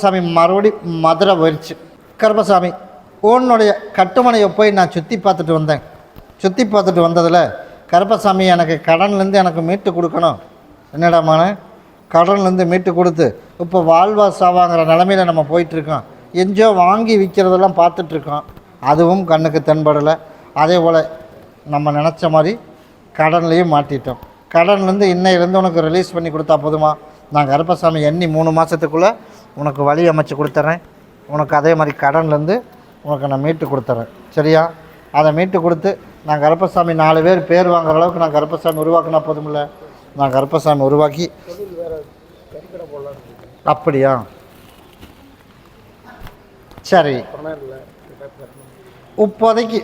கருப்பசாமி மறுபடி மதுரை போயிடுச்சு. கருப்பசாமி உன்னுடைய கட்டுமனையை போய் நான் சுற்றி பார்த்துட்டு வந்தேன். சுற்றி பார்த்துட்டு வந்ததில் கருப்பசாமி எனக்கு கடன்லேருந்து எனக்கு மீட்டு கொடுக்கணும். என்னடாமான கடன்லேருந்து மீட்டு கொடுத்து இப்போ வாழ்வா சாவாங்கிற நிலமையில் நம்ம போயிட்டுருக்கோம். எங்கேயோ வாங்கி விற்கிறதெல்லாம் பார்த்துட்ருக்கோம். அதுவும் கண்ணுக்கு தென்படலை. அதே போல் நம்ம நினச்ச மாதிரி கடன்லேயும் மாட்டிட்டோம். கடன்லேருந்து இன்னையிலேருந்து உனக்கு ரிலீஸ் பண்ணி கொடுத்தா போதுமா? நான் கருப்பசாமி எண்ணி 3 மாதத்துக்குள்ளே உனக்கு வழி அமைச்சு கொடுத்துட்றேன். உனக்கு அதே மாதிரி கடன்லேருந்து உனக்கு நான் மீட்டு கொடுத்துட்றேன். சரியா? அதை மீட்டு கொடுத்து நான் கருப்பசாமி 4 பேர் பேர் வாங்குற அளவுக்கு நான் கருப்பசாமி உருவாக்குனா போதுமில்ல? நான் கருப்பசாமி உருவாக்கி. அப்படியா? சரி, இப்போதைக்கு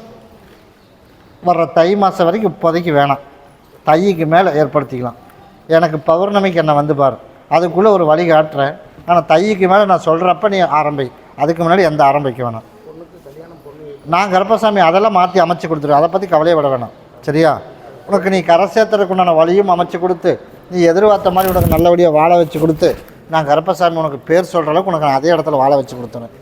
வர்ற தை மாதம் வரைக்கும் இப்போதைக்கு வேணாம். தைக்கு மேலே ஏற்படுத்திக்கலாம். எனக்கு பௌர்ணமிக்கு என்ன வந்து பாரு, அதுக்குள்ளே ஒரு வழி காட்டுறேன். ஆனால் தைக்கு மேலே நான் சொல்கிறப்ப நீ ஆரம்பி. அதுக்கு முன்னாடி எந்த ஆரம்பிக்க வேணாம். நான் கருப்பசாமி அதெல்லாம் மாற்றி அமைச்சு கொடுத்துருவேன். அதை பற்றி கவலையே விட வேணாம். சரியா? உனக்கு நீ கரை சேர்த்துறதுக்கு உண்டான வழியும் அமைச்சு கொடுத்து, நீ எதிர்பார்த்த மாதிரி உனக்கு நல்லபடியாக வாழ வச்சு கொடுத்து, நான் கருப்பசாமி உனக்கு பேர் சொல்கிற அளவுக்கு உனக்கு நான் அதே இடத்துல வாழ வச்சு கொடுத்துறேன்.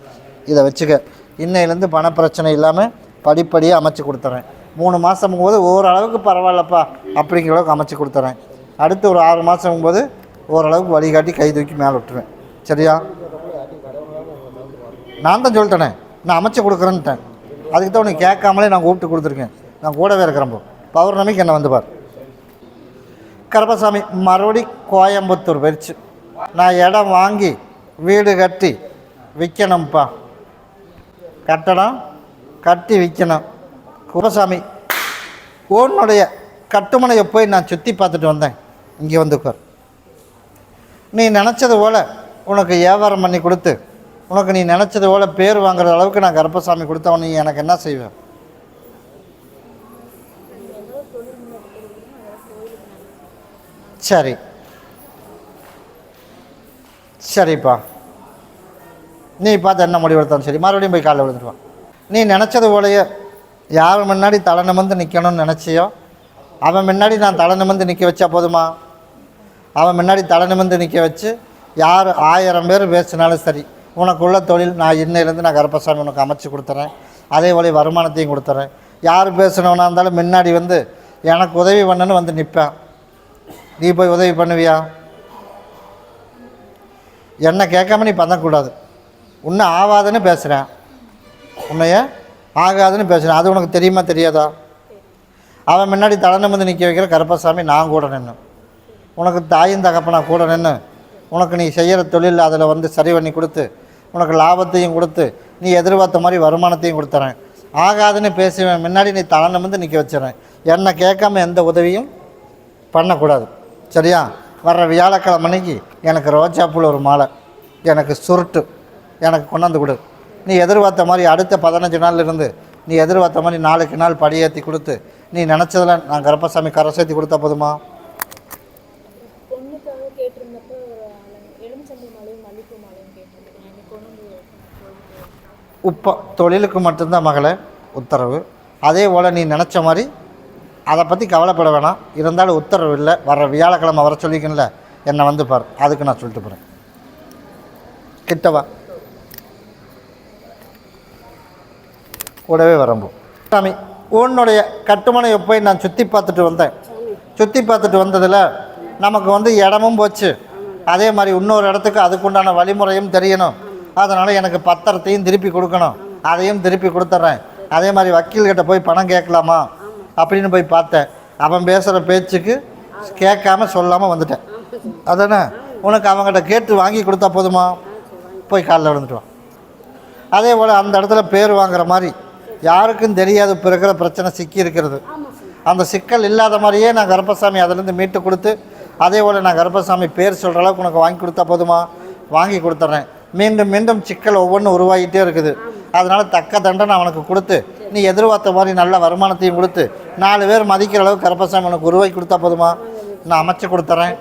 இதை வச்சுக்க. இன்னையிலேருந்து பண பிரச்சனை இல்லாமல் படிப்படியாக அமைச்சு கொடுத்துறேன். 3 மாதம் போது ஓரளவுக்கு பரவாயில்லப்பா அப்படிங்கிற அளவுக்கு அமைச்சு கொடுத்துறேன். அடுத்து ஒரு 6 மாதம் போது ஓரளவுக்கு வழிகாட்டி கை தூக்கி மேலே விட்டுருவேன். சரியா? நான் தான் சொல்லிட்டேனே, நான் அமைச்சு கொடுக்குறேன்ட்டேன். அதுக்கு தான் உனக்கு கேட்காமலே நான் கூப்பிட்டு கொடுத்துருக்கேன். நான் கூடவே இருக்கிறப்போ பௌர்ணமிக்கு என்ன வந்து பார். கருப்பசாமி மறுபடி கோயம்புத்தூர் போயிடுச்சு. நான் இடம் வாங்கி வீடு கட்டி விற்கணும்ப்பா. கட்டடம் கட்டி விற்கணும். கருப்பசாமி உன்னுடைய கட்டுமனையை போய் நான் சுற்றி பார்த்துட்டு வந்தேன். இங்கே வந்து உட்கார். நீ நினச்சது போல் உனக்கு வியாபாரம் பண்ணி கொடுத்து, உனக்கு நீ நினச்சது போல் பேர் வாங்குற அளவுக்கு நான் கருப்பசாமி கொடுத்தவன். நீ எனக்கு என்ன செய்வேன்? சரி, சரிப்பா. நீ பார்த்து என்ன முடிவெடுத்தாலும் சரி, மறுபடியும் போய் காலைல விழுந்துடுவான். நீ நினச்சது போலையே யார் முன்னாடி தலை நிமிர்ந்து நிற்கணும்னு நினச்சியோ அவன் முன்னாடி நான் தலை நிமிர்ந்து நிற்க வச்சா போதுமா? அவன் முன்னாடி தலை நிமிர்ந்து நிற்க வச்சு யார் 1000 பேர் பேசினாலும் சரி, உனக்குள்ள தொழில் நான் இன்னையிலேருந்து நான் கருப்பசாமி உனக்கு அமைச்சு கொடுத்துறேன். அதே போல வருமானத்தையும் கொடுத்துறேன். யார் பேசணுன்னா இருந்தாலும் முன்னாடி வந்து எனக்கு உதவி பண்ணுன்னு வந்து நிற்பேன். நீ போய் உதவி பண்ணுவியா? என்ன கேட்காம நீ பண்ணக்கூடாது. உன்னை ஆகாதுன்னு பேசுகிறேன், உன்னைய ஆகாதுன்னு பேசுகிறேன். அது உனக்கு தெரியுமா தெரியாதா? அவன் முன்னாடி தலை நிமிர்ந்து நிற்க வைக்கிற கருப்பசாமி நான் கூட நின்று, உனக்கு தாயும் தகப்பனா கூட நின்று, உனக்கு நீ செய்கிற தொழில் அதில் வந்து சரி பண்ணி கொடுத்து, உனக்கு லாபத்தையும் கொடுத்து, நீ எதிர்பார்த்த மாதிரி வருமானத்தையும் கொடுத்துறேன். ஆகாதுன்னு பேசுவேன் முன்னாடி நீ தலை நிமிர்ந்து நிற்க வச்சிடறேன். என்னை கேட்காம எந்த உதவியும் பண்ணக்கூடாது. சரியா? வர்ற வியாழக்கிழமை அன்னைக்கு எனக்கு ரோஜாப்பூவில் ஒரு மாலை, எனக்கு சுருட்டு எனக்கு கொண்டாந்து கொடு. நீ எதிர்பார்த்த மாதிரி அடுத்த 15 நாள் இருந்து நீ எதிர்பார்த்த மாதிரி 4க்கு நாள் படியேற்றி கொடுத்து, நீ நினச்சதில் நான் கருப்பசாமி கரை சேர்த்தி கொடுத்தா போதுமா? இப்போ தொழிலுக்கு மட்டும்தான் மகளே உத்தரவு. அதே போல் நீ நினச்ச மாதிரி அதை பற்றி கவலைப்பட வேணாம். இருந்தாலும் உத்தரவு இல்லை. வர்ற வியாழக்கிழமை வர சொல்லிக்கணும்ல, என்னை வந்து பார். அதுக்கு நான் சொல்லிட்டு போகிறேன். கிட்டவா கூடவே வரம்போ. சாமி உன்னுடைய கட்டுமனையை போய் நான் சுற்றி பார்த்துட்டு வந்தேன். சுற்றி பார்த்துட்டு வந்ததில் நமக்கு வந்து இடமும் போச்சு. அதே மாதிரி இன்னொரு இடத்துக்கு அதுக்குண்டான வழிமுறையும் தெரியணும். அதனால் எனக்கு பத்திரத்தையும் திருப்பி கொடுக்கணும். அதையும் திருப்பி கொடுத்துட்றேன். அதே மாதிரி வக்கீல்கிட்ட போய் பணம் கேட்கலாமா அப்படின்னு போய் பார்த்தேன். அவன் பேசுகிற பேச்சுக்கு கேட்காம சொல்லாமல் வந்துட்டேன். அதானே? உனக்கு அவங்ககிட்ட கேட்டு வாங்கி கொடுத்தா போதுமா? போய் காலைல விழுந்துட்டுவான். அதே போல் அந்த இடத்துல பேர் வாங்குற மாதிரி யாருக்கும் தெரியாது இப்போ இருக்கிற பிரச்சனை சிக்கி இருக்கிறது. அந்த சிக்கல் இல்லாத மாதிரியே நான் கருப்பசாமி அதிலேருந்து மீட்டு கொடுத்து, அதே போல் நான் கருப்பசாமி பேர் சொல்கிற அளவுக்கு உனக்கு வாங்கி கொடுத்தா போதுமா? வாங்கி கொடுத்துட்றேன். மீண்டும் மீண்டும் சிக்கல் ஒவ்வொன்றும் உருவாகிட்டே இருக்குது. அதனால் தக்க தண்டனை அவனுக்கு கொடுத்து, நீ எதிர்பார்த்த மாதிரி நல்ல வருமானத்தையும் கொடுத்து, 4 பேர் மதிக்கிற அளவுக்கு கருப்பசாமி உனக்கு உருவாக்கி கொடுத்தா போதுமா? நான் அமைச்சு கொடுத்துட்றேன்.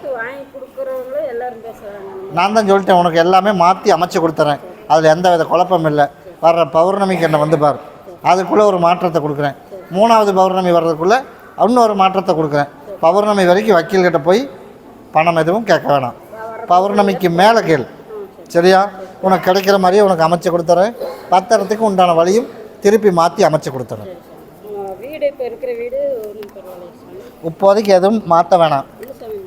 நான் தான் சொல்லிட்டேன், உனக்கு எல்லாமே மாற்றி அமைச்சு கொடுத்துறேன். அதில் எந்த வித குழப்பம் இல்லை. வர்ற பௌர்ணமிக்கு என்னை வந்து பார். அதுக்குள்ளே ஒரு மாற்றத்தை கொடுக்குறேன். 3வது பௌர்ணமி வர்றதுக்குள்ளே இன்னொரு மாற்றத்தை கொடுக்குறேன். பௌர்ணமி வரைக்கும் வக்கீல்கிட்ட போய் பணம் எதுவும் கேட்க வேணாம். பௌர்ணமிக்கு மேலே கேள். சரியா? உனக்கு கிடைக்கிற மாதிரியே உனக்கு அமைச்சு கொடுத்துறேன். பத்திரத்துக்கு உண்டான வழியும் திருப்பி மாற்றி அமைச்சு கொடுத்துறேன். வீடு இப்போ இருக்கிற வீடு ஒன்றும் பரவாயில்ல. இப்போதைக்கு எதுவும் மாற்ற வேணாம்.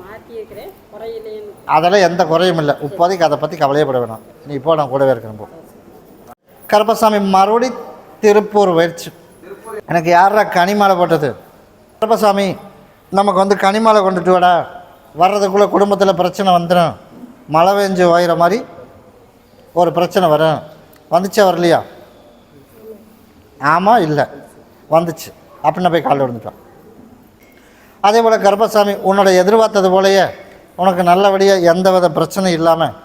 மாற்றியிருக்கிறேன், குறையிலேன்னு அதெல்லாம் எந்த குறையும் இல்லை. இப்போதைக்கு அதை பற்றி கவலையப்பட வேணாம். நீ இப்போ நான் கூடவே இருக்கிறேன். போ. கருப்பசாமி மறுபடி திருப்பூர் போயிடுச்சு. எனக்கு யாரா கனிமாலை போட்டது? கருப்பசாமி நமக்கு வந்து கனிமாலை கொண்டுட்டு விட வர்றதுக்குள்ளே குடும்பத்தில் பிரச்சனை வந்துடும், மழை பெஞ்சு ஓயிற மாதிரி ஒரு பிரச்சனை வரும். வந்துச்சா வரலையா? ஆமாம் இல்லை வந்துச்சு அப்படின்னு போய் காலில் விழுந்துட்டான். அதே போல் கருப்பசாமி உன்னோட எதிர்பார்த்தது போலயே உனக்கு நல்லபடியாக எந்த வித பிரச்சனையும் இல்லாமல்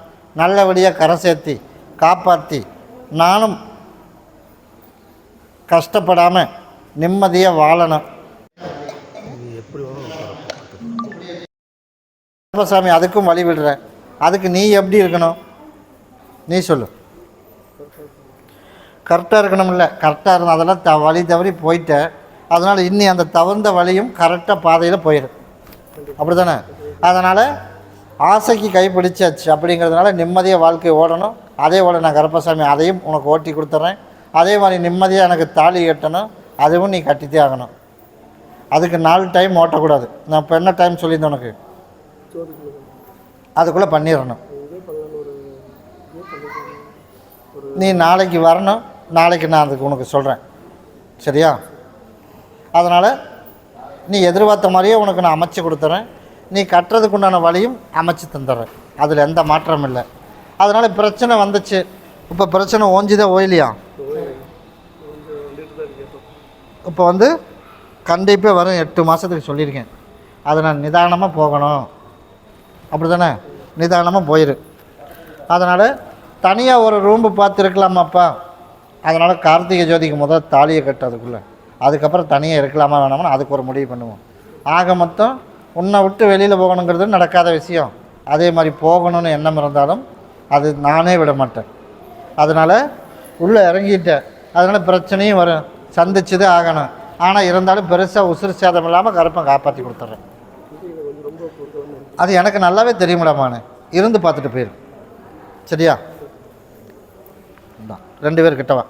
நல்லபடியாக கரை சேர்த்தி காப்பாற்றி நானும் கஷ்டப்படாமல் நிம்மதியாக வாழணும். கருப்பசாமி அதுக்கும் வழி விடுறேன். அதுக்கு நீ எப்படி இருக்கணும்? நீ சொல்லு. கரெக்டாக இருக்கணும்ல. கரெக்டாக இருந்தால் அதெல்லாம் வழி தவறி போயிட்ட. அதனால் இன்னி அந்த தவிர்ந்த வழியும் கரெக்டாக பாதையில் போயிடும். அப்படி தானே? அதனால் ஆசைக்கு கைப்பிடிச்சாச்சு அப்படிங்கிறதுனால நிம்மதியாக வாழ்க்கை ஓடணும். அதே போல் நான் கருப்பசாமி அதையும் உனக்கு ஓட்டி கொடுத்துட்றேன். அதே மாதிரி நிம்மதியாக எனக்கு தாலி கட்டணும், அதுவும் நீ கட்டித்தே ஆகணும். அதுக்கு 4 டைம் ஓட்டக்கூடாது. நான் இப்போ என்ன டைம் சொல்லியிருந்தேன் உனக்கு? அதுக்குள்ளே பண்ணிடணும். நீ நாளைக்கு வரணும். நாளைக்கு நான் அதுக்கு உனக்கு சொல்கிறேன், சரியா? அதனால் நீ எதிர்பார்த்த மாதிரியே உனக்கு நான் அமைச்சு கொடுத்துட்றேன். நீ கட்டுறதுக்கு உண்டான வழியும் அமைச்சு தந்துடுறேன். அதில் எந்த மாற்றமும் இல்லை. அதனால் பிரச்சனை வந்துச்சு. இப்போ பிரச்சனை ஓஞ்சிதான் ஓயிலையா? இப்போ வந்து கண்டிப்பாக வரும் 8 மாதத்துக்கு சொல்லியிருக்கேன். அதை நான் நிதானமாக போகணும். அப்படி தானே? நிதானமாக போயிரு. அதனால் தனியாக ஒரு ரூம்பு பார்த்துருக்கலாமாப்பா. அதனால் கார்த்திகை ஜோதிக்கு முதல் தாலியை கட்டு, அதுக்கப்புறம் தனியாக இருக்கலாமா வேணாமா அதுக்கு ஒரு முடிவு பண்ணுவோம். ஆக மொத்தம் உன்னை விட்டு வெளியில் போகணுங்கிறது நடக்காத விஷயம். அதே மாதிரி போகணும்னு எண்ணம் இருந்தாலும் அது நானே விட மாட்டேன். அதனால் உள்ளே இறங்கிட்டேன். அதனால் பிரச்சனையும் வரும், சந்திச்சுதே ஆகணும். ஆனால் இருந்தாலும் பெருசாக உசுறு சேதம் இல்லாமல் கருப்பை காப்பாற்றி கொடுத்துட்றேன். அது எனக்கு நல்லாவே தெரியுமிடமானே. இருந்து பார்த்துட்டு போயிரு, சரியா? 2 பேர் கிட்டவா.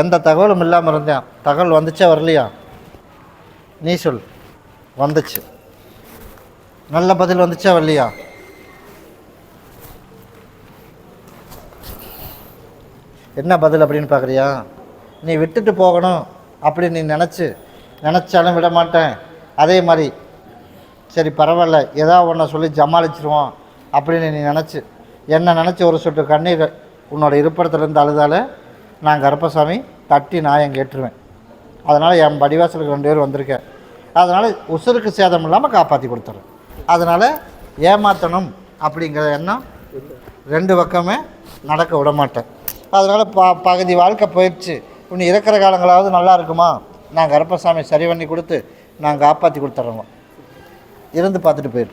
எந்த தகவலும் இல்லாமல் இருந்தேன். தகவல் வந்துச்சா வரலையா? நீ சொல். வந்துச்சு. நல்ல பதில் வந்துச்சா வரலையா? என்ன பதில் அப்படின்னு பார்க்குறியா? நீ விட்டுட்டு போகணும் அப்படின்னு நீ நினச்சாலும் விட மாட்டேன். அதே மாதிரி சரி பரவாயில்ல ஏதாவது ஒன்றை சொல்லி ஜமாளிச்சிருவோம் அப்படின்னு நீ என்ன நினச்சி ஒரு சொட்டு கண்ணீர் உன்னோட இருப்பிடத்துலேருந்து அழுதால நான் கருப்பசாமி தட்டி நான் கேட்டுருவேன். அதனால் என் படிவாசலுக்கு 2 பேர் வந்திருக்கேன். அதனால் உசுருக்கு சேதம் இல்லாமல் காப்பாற்றி கொடுத்துறேன். அதனால் ஏமாற்றணும் அப்படிங்கிற எண்ணம் 2 பக்கமே நடக்க விட மாட்டேன். அதனால் பகுதி வாழ்க்கை போயிடுச்சு. இன்னும் இருக்கிற காலங்களாவது நல்லா இருக்குமா? நான் கருப்பசாமி சரி பண்ணி கொடுத்து நான் காப்பாற்றி கொடுத்துட்றோங்க. இருந்து பார்த்துட்டு போயிடு.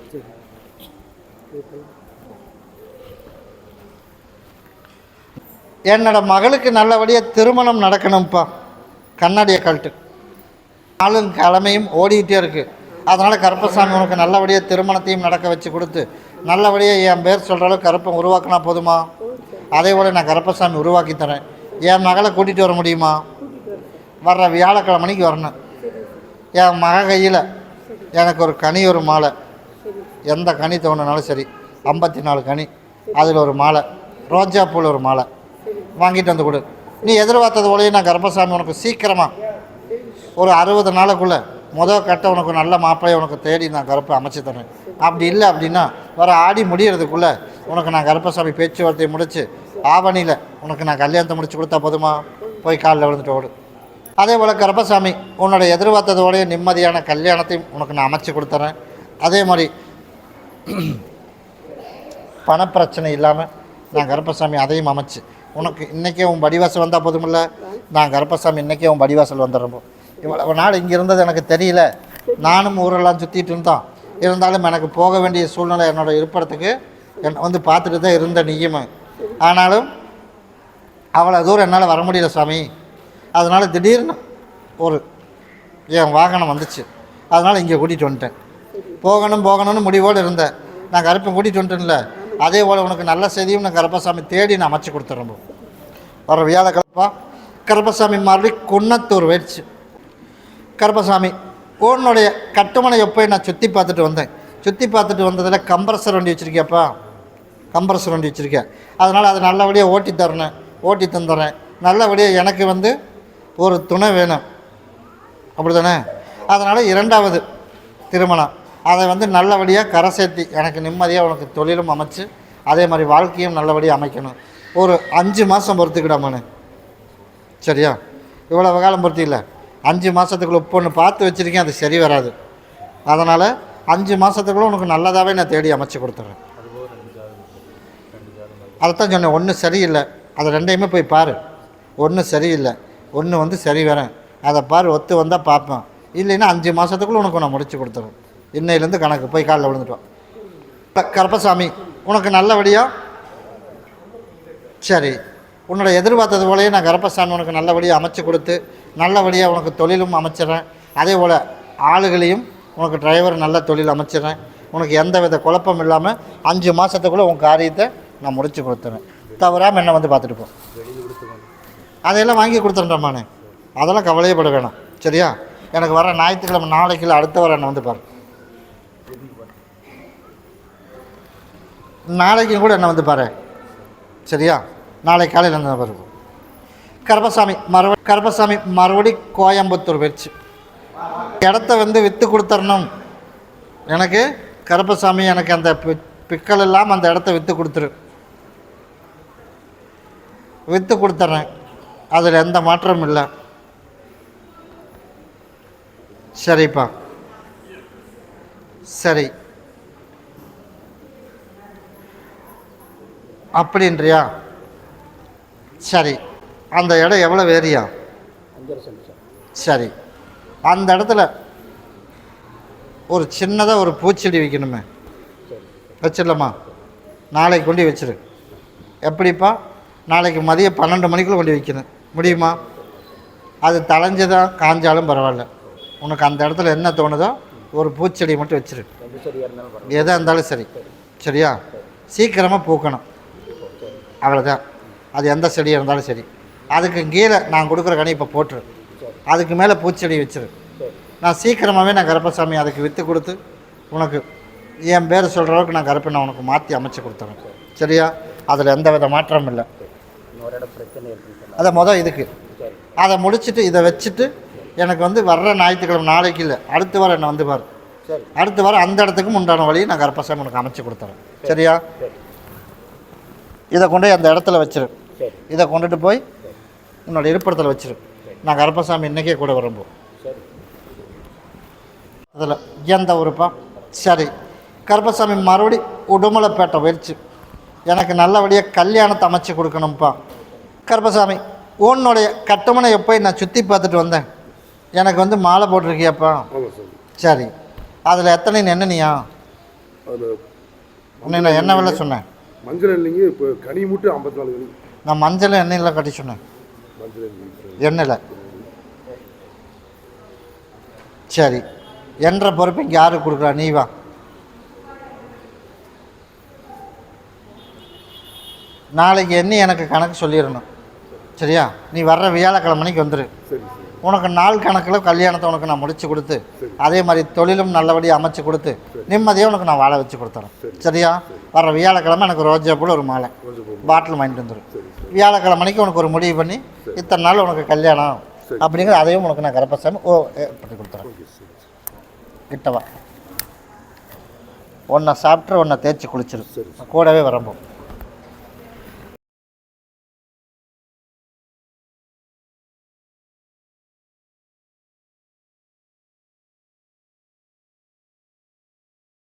என்னோட மகளுக்கு நல்லபடியாக திருமணம் நடக்கணும்ப்பா. கண்ணாடியை கழட்டு. நாளும் கிழமையும் ஓடிக்கிட்டே இருக்குது. அதனால் கருப்பசாமி உனக்கு நல்லபடியாக திருமணத்தையும் நடக்க வச்சு கொடுத்து நல்லபடியாக என் பேர் சொல்கிற அளவுக்கு கருப்பை உருவாக்கினா போதுமா? அதே போல் நான் கருப்பசாமி உருவாக்கி தரேன். என் மகளை கூட்டிகிட்டு வர முடியுமா? வர்ற வியாழக்கிழமைக்கு வரணும். என் மக கையில் எனக்கு ஒரு கனி, ஒரு மாலை, எந்த கனி தோணுனாலும் சரி, 54 கனி, அதில் ஒரு மாலை, ரோஜா பூவில் ஒரு மாலை வாங்கிட்டு வந்து கொடு. நீ எதிர்பார்த்தது போலயே நான் கருப்பசாமி உனக்கு சீக்கிரமாக ஒரு 60 நாளுக்குள்ளே கட்ட உனக்கு நல்ல மாப்பிள்ளையை உனக்கு தேடி நான் கருப்பை அமைச்சு தரேன். அப்படி இல்லை அப்படின்னா வர ஆடி முடிகிறதுக்குள்ளே உனக்கு நான் கருப்பசாமி பேச்சுவார்த்தையை முடித்து ஆவணியில் உனக்கு நான் கல்யாணத்தை முடிச்சு கொடுத்தா போதுமா? போய் காலில் விழுந்துட்டு ஓடு. அதே போல் கருப்பசாமி உன்னோட எதிர்பார்த்ததோடைய நிம்மதியான கல்யாணத்தையும் உனக்கு நான் அமைச்சு கொடுத்துறேன். அதே மாதிரி பணப்பிரச்சனை இல்லாமல் நான் கருப்பசாமி அதையும் அமைச்சு உனக்கு இன்றைக்கே உன் படிவாசல் வந்தால் போதுமில்ல. நான் கருப்பசாமி இன்றைக்கே உன் படிவாசல் வந்துடுறப்போ. இவ்வளோ நாள் இங்கே இருந்தது எனக்கு தெரியல. நானும் ஊரெல்லாம் சுற்றிட்டு இருந்தோம். இருந்தாலும் எனக்கு போக வேண்டிய சூழ்நிலை என்னோடய இருப்பிடத்துக்கு வந்து பார்த்துட்டு தான் இருந்த நீயுமே. ஆனாலும் அவ்வளோ தூரம் என்னால் வர முடியல சாமி. அதனால் திடீர்னு ஒரு என் வாகனம் வந்துச்சு. அதனால் இங்கே கூட்டிகிட்டு வந்துட்டேன். போகணும்னு முடிவோடு இருந்தேன். நான் கருப்பன் கூட்டிகிட்டு வந்துட்டேன்ல, அதே போல் உனக்கு நல்ல செய்தியும் நான் கருப்பசாமி தேடி நான் அமைச்சு கொடுத்துட்றேன். வர வியாழக்கிழப்பா கருப்பசாமி மறுபடியும் குன்னத்தூர் போயிடுச்சு. கருப்பசாமி உன்னுடைய கட்டுமனை எப்போ நான் சுற்றி பார்த்துட்டு வந்தேன். சுற்றி பார்த்துட்டு வந்ததில் கம்ப்ரஸர் வண்டி வச்சுருக்கியாப்பா, கம்ப்ரஸர் வண்டி வச்சுருக்கேன். அதனால் அதை நல்லபடியாக ஓட்டி தந்துடுறேன். நல்லபடியாக எனக்கு வந்து ஒரு துணை வேணும், அப்படி தானே? அதனால் 2வது திருமணம் அதை வந்து நல்லபடியாக கரை சேர்த்தி எனக்கு நிம்மதியாக உனக்கு தொழிலும் அமைச்சு அதே மாதிரி வாழ்க்கையும் நல்லபடியாக அமைக்கணும். ஒரு 5 மாதம் பொறுத்துக்கிடாமான்னு, சரியா? இவ்வளோ காலம் பொறுத்து இல்லை, 5 மாதத்துக்குள்ளே பொண்ணு பார்த்து வச்சுருக்கேன், அது சரி வராது. அதனால் 5 மாதத்துக்குள்ளே உனக்கு நல்லதாகவே நான் தேடி அமைச்சு கொடுத்துட்றேன். அதைத்தான் சொன்னேன், ஒன்று சரியில்லை, அதை 2யுமே போய் பாரு. ஒன்று சரியில்லை, ஒன்று வந்து சரி வரேன், அதை பாரு. ஒத்து வந்தால் பார்ப்பேன், இல்லைன்னா 5 மாதத்துக்குள்ளே உனக்கு நான் முடிச்சு கொடுத்துறேன். இன்னையிலேருந்து கணக்கு போய் காலில் விழுந்துட்டோம். கருப்பசாமி உனக்கு நல்லபடியாக சரி, உன்னோட எதிர்பார்த்தது போலயே நான் கருப்பசாமி உனக்கு நல்லபடியாக அமைச்சு கொடுத்து நல்லபடியாக உனக்கு தொழிலும் அமைச்சிட்றேன். அதே போல் ஆளுகளையும் உனக்கு டிரைவர் நல்ல தொழில் அமைச்சிட்றேன். உனக்கு எந்த வித குழப்பம் இல்லாமல் 5 மாதத்துக்குள்ளே உன் காரியத்தை நான் முடிச்சு கொடுத்துறேன். தவறாமல் என்னை வந்து பார்த்துட்டு போ. அதையெல்லாம் வாங்கி கொடுத்துட்றேன். அதெல்லாம் கவலையே பட வேணாம், சரியா? எனக்கு வர ஞாயிற்றுக்கிழமை நாளைக்கு இல்லை அடுத்த வாரம் என்னை வந்து பாரு. நாளைக்கும் கூட என்ன வந்து பாரு, சரியா? நாளைக்கு காலையில் என்ன பாரு. கருப்பசாமி மறுபடி கோயம்புத்தூர் போயிடுச்சு. இடத்த வந்து விற்று கொடுத்துடணும் எனக்கு. கருப்பசாமி எனக்கு அந்த பிக்கல் இல்லாமல் அந்த இடத்த விற்று கொடுத்துட்றேன். அதில் எந்த மாற்றமும் இல்லை. சரிப்பா, சரி அப்படின்றியா? சரி, அந்த இடம் எவ்வளோ ஏரியா? சரி, அந்த இடத்துல ஒரு சின்னதாக ஒரு பூச்செடி வைக்கணுமே, வச்சிடலாமா? நாளைக்கு கொண்டு வச்சிரு. எப்படிப்பா? நாளைக்கு மதியம் 12 மணிக்குள்ளே கொண்டு வைக்கணும், முடியுமா? அது தளைஞ்சதான் காஞ்சாலும் பரவாயில்ல, உனக்கு அந்த இடத்துல என்ன தோணுதோ ஒரு பூச்செடி மட்டும் வச்சிரு. எதாக இருந்தாலும் சரி, சரியா? சீக்கிரமாக பூக்கணும், அவ்வளோதான். அது எந்த செடியாக இருந்தாலும் சரி. அதுக்கு கீழே நான் கொடுக்குற கனி இப்போ போட்டுரு. அதுக்கு மேலே பூச்செடி வச்சிரு. நான் சீக்கிரமாகவே நான் கருப்பசாமி அதுக்கு விற்று கொடுத்து உனக்கு என் பேர் சொல்கிற அளவுக்கு நான் கருப்பை நான் உனக்கு மாற்றி அமைச்சு கொடுத்துறேன், சரியா? அதில் எந்த வித மாற்றமும் இல்லை. அதை இதுக்கு அதை முடிச்சுட்டு இதை வச்சுட்டு எனக்கு வந்து வர்ற ஞாயிற்றுக்கிழமை நாளைக்கு இல்லை அடுத்த வாரம் என்னை வந்து பாரு. அடுத்த வாரம் அந்த இடத்துக்கும் உண்டான வழியை நான் கருப்பசாமி உனக்கு அமைச்சு கொடுத்துறேன், சரியா? இதை கொண்டு அந்த இடத்துல வச்சிரு. இதை கொண்டுட்டு போய் உன்னோட இருப்பிடத்தில் வச்சிரு. நான் கருப்பசாமி இன்றைக்கே கூட வரம்போ. அதில் எந்த ஊருப்பா? சரி, கருப்பசாமி மறுபடி உடுமலைப்பேட்டை போயிடுச்சு. எனக்கு நல்லபடியாக கல்யாணத்தை அமைச்சு கொடுக்கணும்ப்பா. கருப்பசாமி உன்னுடைய கட்டுமனை எப்போ நான் சுற்றி பார்த்துட்டு வந்தேன். எனக்கு வந்து மாலை போட்டிருக்கியாப்பா? சரி, அதில் எத்தனை எண்ணெய்யா? நான் என்ன விலை சொன்னேன்? மஞ்சள் இல்லைங்க, இப்போ கனி மட்டும் 54 கனி. நான் மஞ்சள் எண்ணெயில் கட்டி சொன்னேன், எண்ணெயில். சரி, என்ற பொறுப்பு இங்கே யாருக்கு கொடுக்குறா? நீ வா. நாளைக்கு எண்ணெய் எனக்கு கணக்கு சொல்லிடணும், சரியா? நீ வர்ற வியாழக்கிழமைக்கு வந்துடு. உனக்கு நாள் கணக்கில் கல்யாணத்தை உனக்கு நான் முடிச்சு கொடுத்து அதே மாதிரி தொழிலும் நல்லபடியாக அமைச்சு கொடுத்து நிம்மதியாக உனக்கு நான் வாழை வச்சு கொடுத்துறேன், சரியா? வர்ற வியாழக்கிழமை எனக்கு ரோஜா பூ ஒரு மாலை பாட்டில் வாங்கிட்டு வந்துடும். வியாழக்கிழமைக்கு உனக்கு ஒரு முடிவு பண்ணி இத்தனை நாள் உனக்கு கல்யாணம் அப்படிங்கிற அதையும் உனக்கு நான் கருப்பசாமி பண்ணி கொடுத்துறேன். கிட்டவா, ஒன்றை சாப்பிட்டு ஒன்றை தேய்ச்சி குளிச்சிரு, கூடவே வரம்போ.